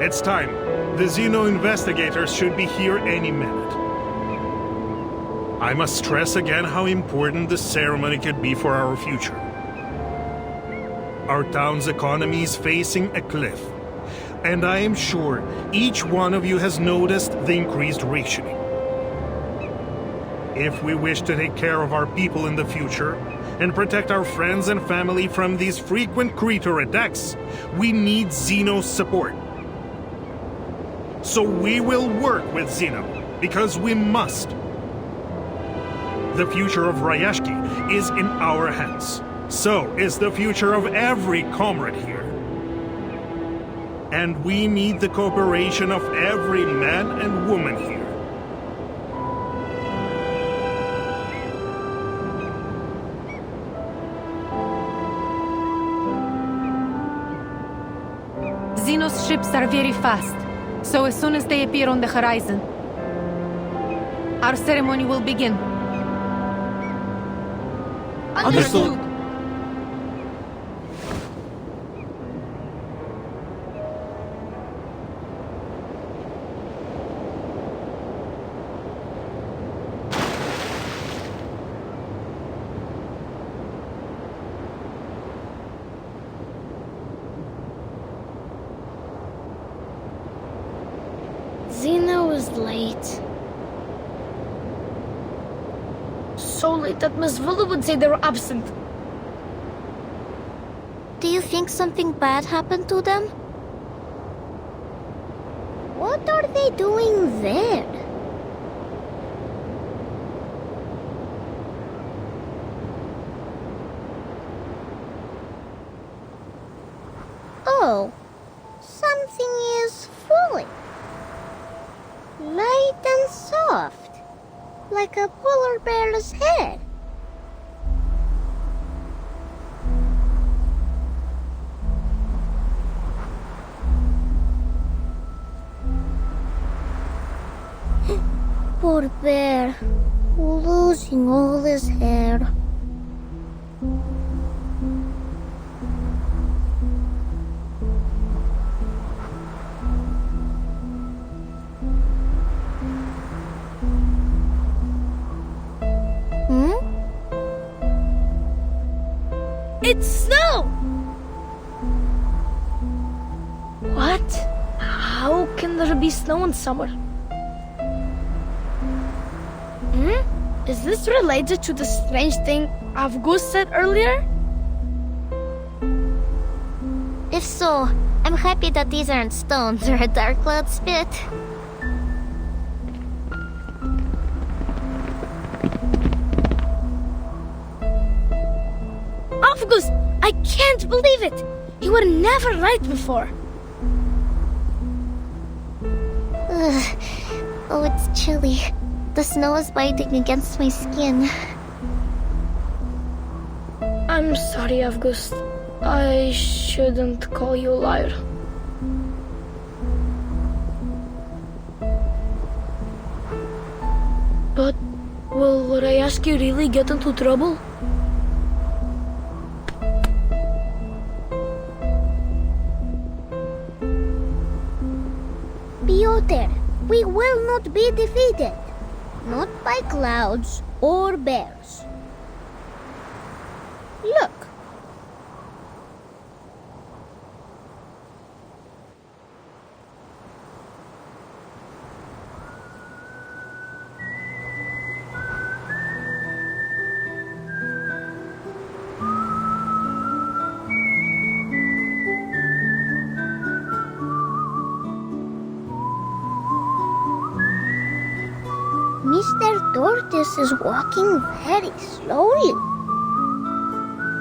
It's time. The Xeno investigators should be here any minute. I must stress again how important this ceremony could be for our future. Our town's economy is facing a cliff, and I am sure each one of you has noticed the increased rationing. If we wish to take care of our people in the future and protect our friends and family from these frequent creature attacks, we need Xeno's support. So we will work with Xeno, because we must. The future of Rayashki is in our hands. So is the future of every comrade here. And we need the cooperation of every man and woman here. Xeno's ships are very fast, so as soon as they appear on the horizon, our ceremony will begin. Understood. Xeno is late. So late that Miss Villa would say they were absent. Do you think something bad happened to them? What are they doing there? Oh, something is falling. Light and soft, like a polar bear's head. Poor bear, losing all his hair. It's snow! What? How can there be snow in summer? Is this related to the strange thing Avgust said earlier? If so, I'm happy that these aren't stones or a dark cloud spit. Avgust, I can't believe it! You were never right before. Ugh. Oh, it's chilly. The snow is biting against my skin. I'm sorry, Avgust. I shouldn't call you a liar. But will Rayashki really get into trouble? Piotr, we will not be defeated. Not by clouds or bears. Look. Mr. Tortoise is walking very slowly.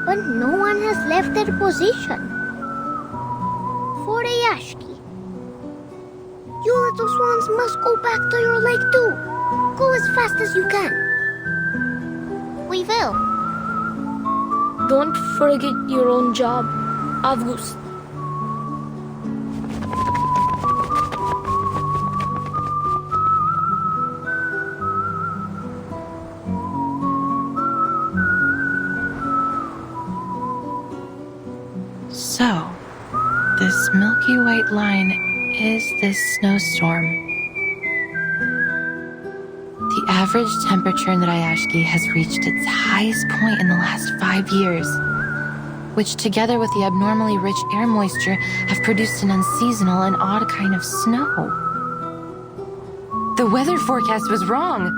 But no one has left their position. For Rayashki. You little swans must go back to your lake too. Go as fast as you can. We will. Don't forget your own job, Avgust. So, this milky white line is this snowstorm. The average temperature in Rayashki has reached its highest point in the last 5 years, which together with the abnormally rich air moisture have produced an unseasonal and odd kind of snow. The weather forecast was wrong.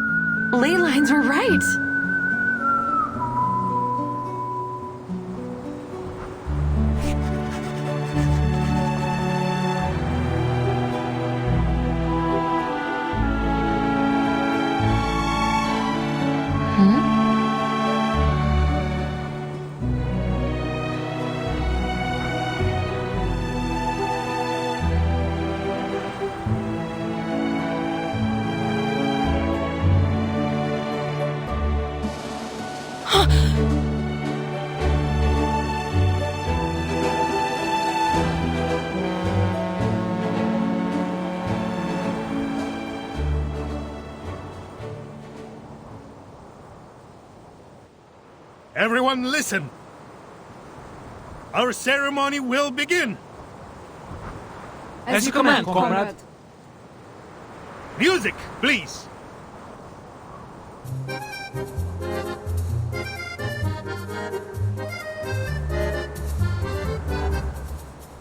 Ley lines were right. Everyone listen. Our ceremony will begin. As you command, comrade. Music, please.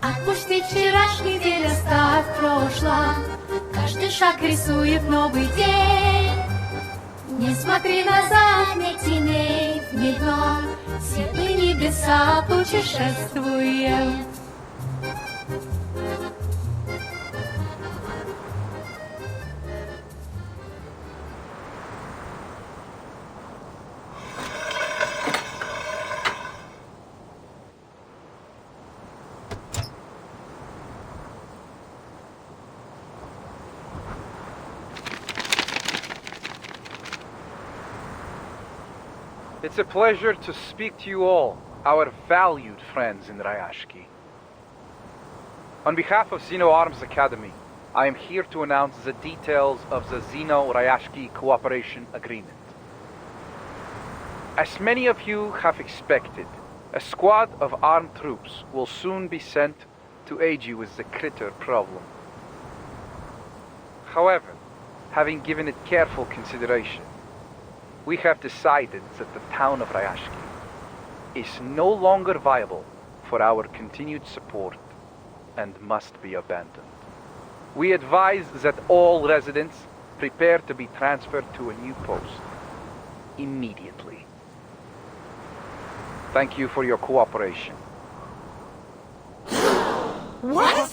Отпусти вчерашний день, оставь в прошлом. Каждый шаг рисует новый день. Не смотри назад, нет теней в дневном. Светлые небеса путешествуем. It's a pleasure to speak to you all, our valued friends in Rayashki. On behalf of Xeno Arms Academy, I am here to announce the details of the Xeno-Rayashki Cooperation Agreement. As many of you have expected, a squad of armed troops will soon be sent to aid you with the critter problem. However, having given it careful consideration, we have decided that the town of Rayashki is no longer viable for our continued support and must be abandoned. We advise that all residents prepare to be transferred to a new post immediately. Thank you for your cooperation. What?